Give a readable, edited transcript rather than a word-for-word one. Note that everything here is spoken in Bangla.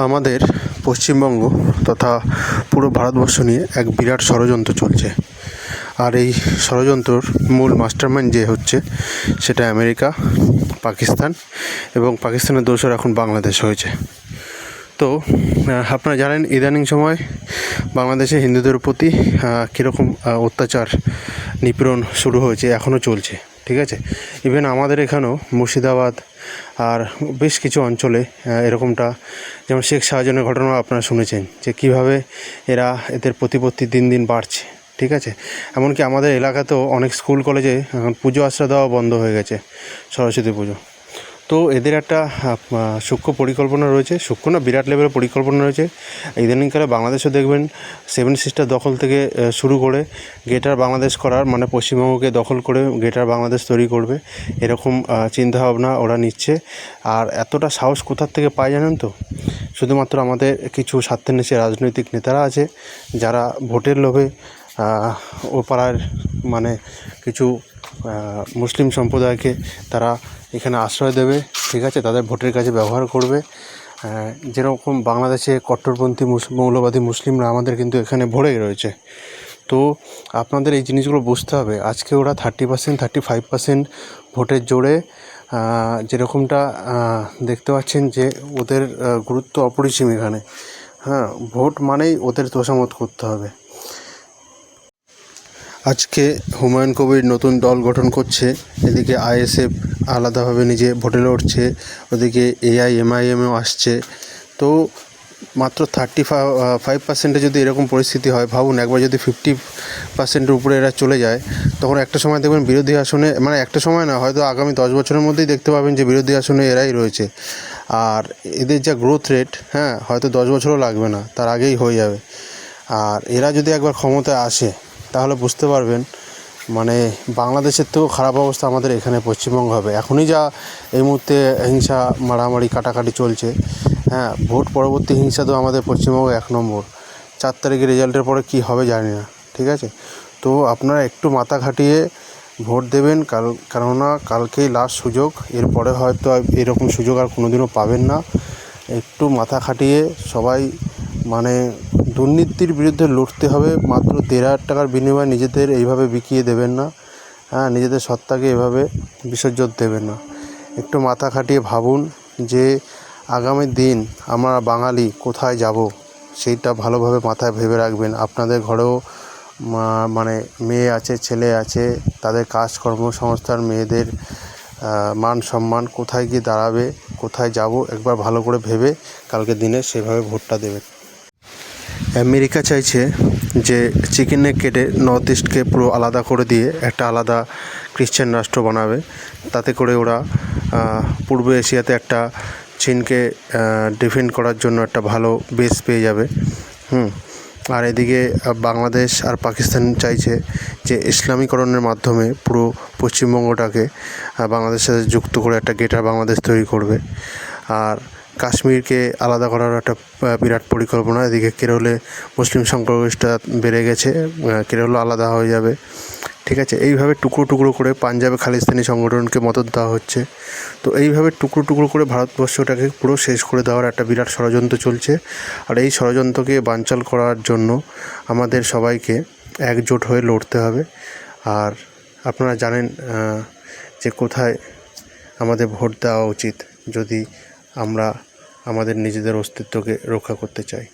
আমাদের পশ্চিমবঙ্গ তথা পুরো ভারতবর্ষ নিয়ে এক বিরাট ষড়যন্ত্র চলছে। আর এই ষড়যন্ত্রর মূল মাস্টারমাইন্ড যে হচ্ছে সেটা আমেরিকা, পাকিস্তান এবং পাকিস্তানের দোসর এখন বাংলাদেশ হয়েছে। তো আপনারা জানেন ইদানিং সময় বাংলাদেশে হিন্দুদের প্রতি কীরকম অত্যাচার নিপীড়ন শুরু হয়েছে, এখনও চলছে। ঠিক আছে, ইভেন আমাদের এখানেও মুর্শিদাবাদ আর বেশ কিছু অঞ্চলে এরকমটা, যেমন শেখ শাহজাহানের ঘটনা আপনারা শুনেছেন যে কীভাবে এদের প্রতিপত্তি দিন দিন বাড়ছে। ঠিক আছে, এমনকি আমাদের এলাকাতেও অনেক স্কুল কলেজে পুজো আশ্রা দেওয়া বন্ধ হয়ে গেছে, সরস্বতী পুজো। তো এদের একটা সূক্ষ্ম পরিকল্পনা রয়েছে, সূক্ষ্ম না বিরাট লেভেলের পরিকল্পনা রয়েছে। ইদানিংকালে বাংলাদেশও দেখবেন 7 সিস্টার দখল থেকে শুরু করে গ্রেটার বাংলাদেশ করার, মানে পশ্চিমবঙ্গকে দখল করে গ্রেটার বাংলাদেশ তৈরি করবে, এরকম চিন্তাভাবনা ওরা নিচ্ছে। আর এতটা সাহস কোথার থেকে পায় জানেন তো? শুধুমাত্র আমাদের কিছু স্বার্থান্বেষী রাজনৈতিক নেতারা আছে যারা ভোটের লোভে ও পাড়ার মানে কিছু মুসলিম সম্প্রদায়কে তারা এখানে আশ্রয় দেবে। ঠিক আছে, তাদের ভোটের কাছে ব্যবহার করবে। যেরকম বাংলাদেশে কট্টরপন্থী মৌলবাদী মুসলিমরা আমাদের কিন্তু এখানে ভরে রয়েছে। তো আপনাদের এই জিনিসগুলো বুঝতে হবে। আজকে ওরা 30%, 35% ভোটের জোরে যেরকমটা দেখতে পাচ্ছেন যে ওদের গুরুত্ব অপরিসীম এখানে। ভোট মানেই ওদের তোষামত করতে হবে। আজকে হুমায়ুন কবির নতুন দল গঠন করছে, এদিকে আইএসএফ আলাদাভাবে নিজে ভোটে লড়ছে, ওদিকে এআইএমআইএমও আসছে। তো মাত্র 35% যদি এরকম পরিস্থিতি হয়, ভাবুন একবার যদি 50%-এর উপরে এরা চলে যায়, তখন একটা সময় দেখবেন বিরোধী আসনে, মানে একটা সময় না, হয়তো আগামী 10 বছরের মধ্যেই দেখতে পাবেন যে বিরোধী আসনে এরাই রয়েছে। আর এদের যা গ্রোথ রেট, হয়তো 10 বছরও লাগবে না, তার আগেই হয়ে যাবে। আর এরা যদি একবার ক্ষমতায় আসে তাহলে বুঝতে পারবেন মানে বাংলাদেশের থেকেও খারাপ অবস্থা আমাদের এখানে পশ্চিমবঙ্গ হবে। এখনই যা এই মুহূর্তে হিংসা, মারামারি, কাটাকাটি চলছে, ভোট পরবর্তী হিংসা তো আমাদের পশ্চিমবঙ্গ 1 নম্বর। 4 তারিখের রেজাল্টের পরে কি হবে জানি না। ঠিক আছে, তো আপনারা একটু মাথা খাটিয়ে ভোট দেবেন, কেননা কালকেই লাস্ট সুযোগ, এরপরে হয়তো এরকম সুযোগ আর কোনোদিনও পাবেন না। একটু মাথা খাটিয়ে সবাই মানে দুর্নীতির বিরুদ্ধে লড়তে হবে। মাত্র 13,000 টাকার বিনিময়ে নিজেদের এইভাবে বিকিয়ে দেবেন না, নিজেদের সত্তাকে এভাবে বিসর্জন দেবেন না। একটু মাথা খাটিয়ে ভাবুন যে আগামী দিন আমরা বাঙালি কোথায় যাব, সেইটা ভালোভাবে মাথায় ভেবে রাখবেন। আপনাদের ঘরেও মানে মেয়ে আছে, ছেলে আছে, তাদের কর্মসংস্থান, মেয়েদের মান সম্মান কোথায় গিয়ে দাঁড়াবে, কোথায় যাব, একবার ভালো করে ভেবে কালকে দিনে সেভাবে ভোটটা দেবেন। আমেরিকা চাইছে যে চিকেন নেক কেটে নর্থ ইস্টকে পুরো আলাদা করে দিয়ে একটা আলাদা খ্রিশ্চান রাষ্ট্র বানাবে। তাতে করে ওরা পূর্ব এশিয়াতে একটা চীনকে ডিফেন্ড করার জন্য একটা ভালো বেস পেয়ে যাবে। আর এদিকে বাংলাদেশ আর পাকিস্তান চাইছে যে ইসলামীকরণের মাধ্যমে পুরো পশ্চিমবঙ্গটাকে বাংলাদেশের সাথে যুক্ত করে একটা গ্রেটার বাংলাদেশ তৈরি করবে। আর কাশ্মীরকে আলাদা করার একটা বিরাট পরিকল্পনা। এদিকে কেরলে মুসলিম সংখ্যাগরিষ্ঠতা বেড়ে গেছে, কেরলও আলাদা হয়ে যাবে। ঠিক আছে, এইভাবে টুকরো টুকরো করে পাঞ্জাবে খালিস্তানি সংগঠনকে মদত দেওয়া হচ্ছে। তো এইভাবে টুকরো টুকরো করে ভারতবর্ষটাকে পুরো শেষ করে দেওয়ার একটা বিরাট ষড়যন্ত্র চলছে। আর এই ষড়যন্ত্রকে বানচাল করার জন্য আমাদের সবাইকে একজোট হয়ে লড়তে হবে। আর আপনারা জানেন যে কোথায় আমাদের ভোট দেওয়া উচিত যদি আমরা আমাদের নিজেদের অস্তিত্বকে রক্ষা করতে চাই।